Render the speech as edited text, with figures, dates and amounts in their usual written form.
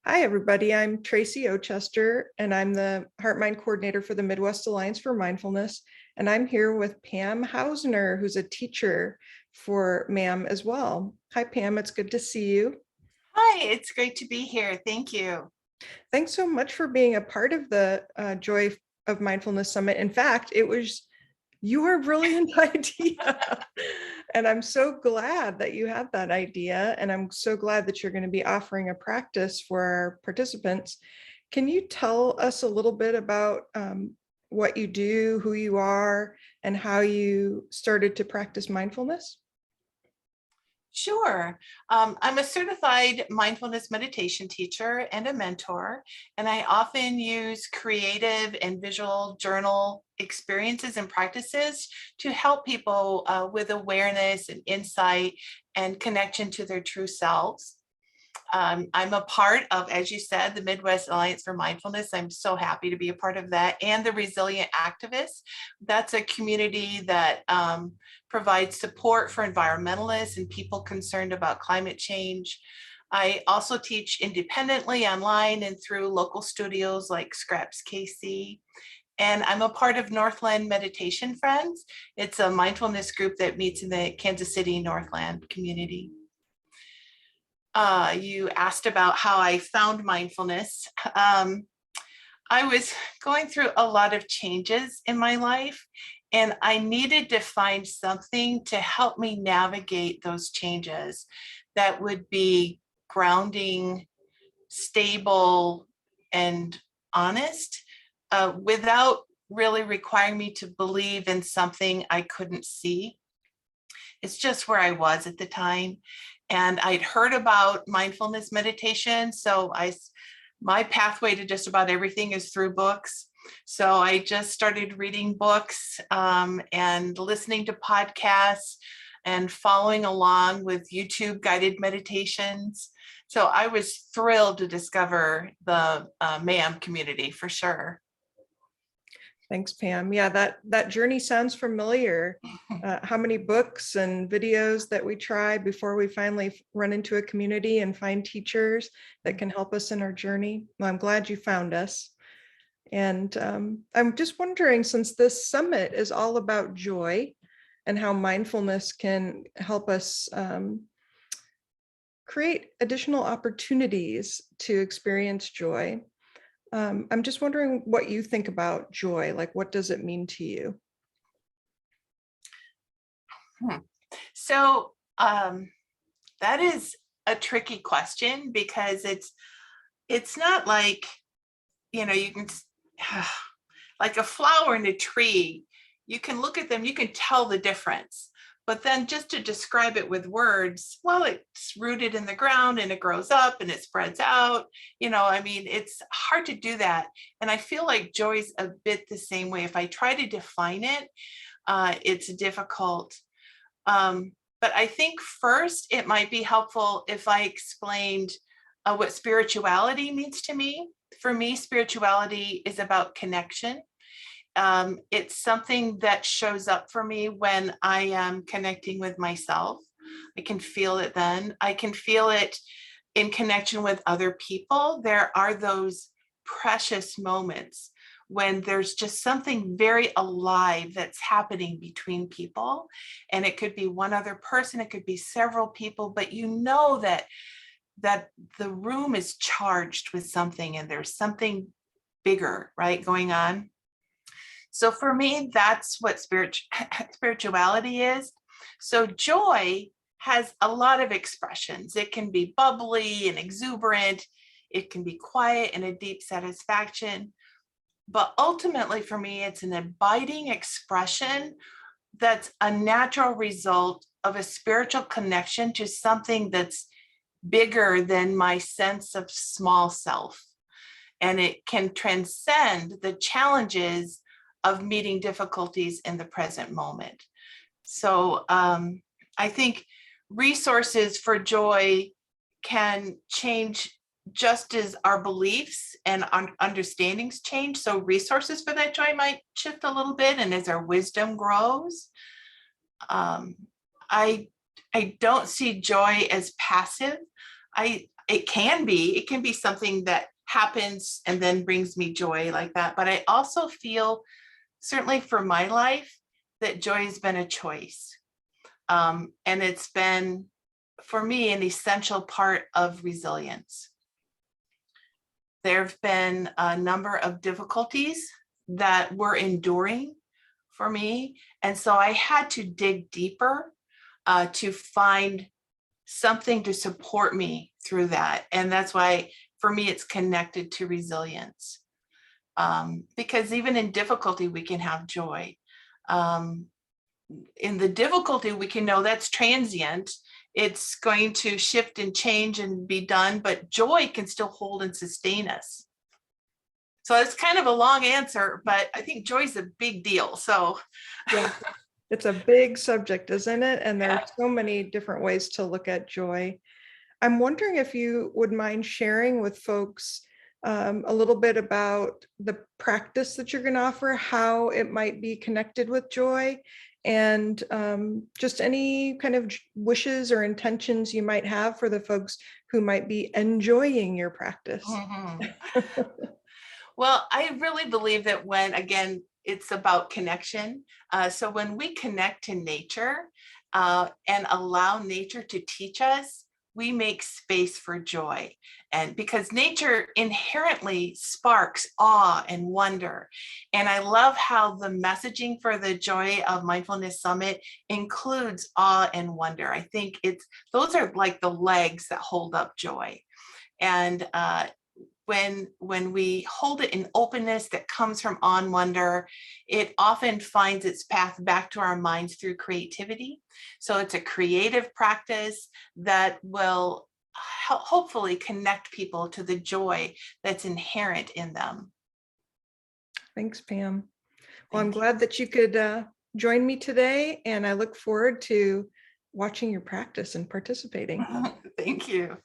Hi, everybody. I'm Tracy Ochester, and I'm the Heart Mind Coordinator for the Midwest Alliance for Mindfulness. And I'm here with Pam Hausner, who's a teacher for MAM as well. Hi, Pam. It's good to see you. Hi, it's great to be here. Thank you. Thanks so much for being a part of the Joy of Mindfulness Summit. In fact, it was your brilliant idea. And I'm so glad that you had that idea. And I'm so glad that you're going to be offering a practice for our participants. Can you tell us a little bit about what you do, who you are, and how you started to practice mindfulness? Sure. I'm a certified mindfulness meditation teacher and a mentor, and I often use creative and visual journal experiences and practices to help people with awareness and insight and connection to their true selves. I'm a part of, as you said, the Midwest Alliance for Mindfulness. I'm so happy to be a part of that, and the Resilient Activists. That's a community that provides support for environmentalists and people concerned about climate change. I also teach independently online and through local studios like Scraps KC. And I'm a part of Northland Meditation Friends. It's a mindfulness group that meets in the Kansas City Northland community. You asked about how I found mindfulness. I was going through a lot of changes in my life, and I needed to find something to help me navigate those changes that would be grounding, stable, and honest, without really requiring me to believe in something I couldn't see. It's just where I was at the time. And I'd heard about mindfulness meditation. My pathway to just about everything is through books. So I just started reading books and listening to podcasts and following along with YouTube guided meditations. So I was thrilled to discover the MAM community for sure. Thanks, Pam. Yeah, that journey sounds familiar. How many books and videos that we try before we finally run into a community and find teachers that can help us in our journey. Well, I'm glad you found us. And I'm just wondering, since this summit is all about joy and how mindfulness can help us create additional opportunities to experience joy. I'm just wondering what you think about joy. Like, what does it mean to you? So that is a tricky question because it's not like, you can like a flower and a tree, you can look at them, you can tell the difference. But then just to describe it with words, well, it's rooted in the ground and it grows up and it spreads out. It's hard to do that. And I feel like joy's a bit the same way. If I try to define it, it's difficult. But I think first it might be helpful if I explained what spirituality means to me. For me, spirituality is about connection. It's something that shows up for me when I am connecting with myself. I can feel it then. I can feel it in connection with other people. There are those precious moments when there's just something very alive that's happening between people. And it could be one other person, it could be several people, but you know that the room is charged with something and there's something bigger, right, going on. So for me, that's what spirituality is. So joy has a lot of expressions. It can be bubbly and exuberant. It can be quiet and a deep satisfaction. But ultimately for me, it's an abiding expression that's a natural result of a spiritual connection to something that's bigger than my sense of small self. And it can transcend the challenges of meeting difficulties in the present moment. So I think resources for joy can change just as our beliefs and understandings change. So resources for that joy might shift a little bit, and as our wisdom grows. I don't see joy as passive. I it can be something that happens and then brings me joy like that. But I also feel, certainly for my life, that joy has been a choice. And it's been, for me, an essential part of resilience. There have been a number of difficulties that we're enduring for me. And so I had to dig deeper to find something to support me through that. And that's why, for me, it's connected to resilience. Because even in difficulty, we can have joy. In the difficulty, we can know that's transient. It's going to shift and change and be done, but joy can still hold and sustain us. So it's kind of a long answer, but I think joy is a big deal. So Yeah, it's a big subject, isn't it? And there yeah. are so many different ways to look at joy. I'm wondering if you would mind sharing with folks a little bit about the practice that you're going to offer, how it might be connected with joy, and just any kind of wishes or intentions you might have for the folks who might be enjoying your practice. Mhm. Well, I really believe that when, again, it's about connection. So when we connect to nature and allow nature to teach us, we make space for joy. And because nature inherently sparks awe and wonder. And I love how the messaging for the Joy of Mindfulness Summit includes awe and wonder. I think those are like the legs that hold up joy. And when we hold it in openness that comes from on wonder, it often finds its path back to our minds through creativity. So it's a creative practice that will hopefully connect people to the joy that's inherent in them. Thanks, Pam. Well, I'm Thank glad that you could join me today, and I look forward to watching your practice and participating. you. Thank you.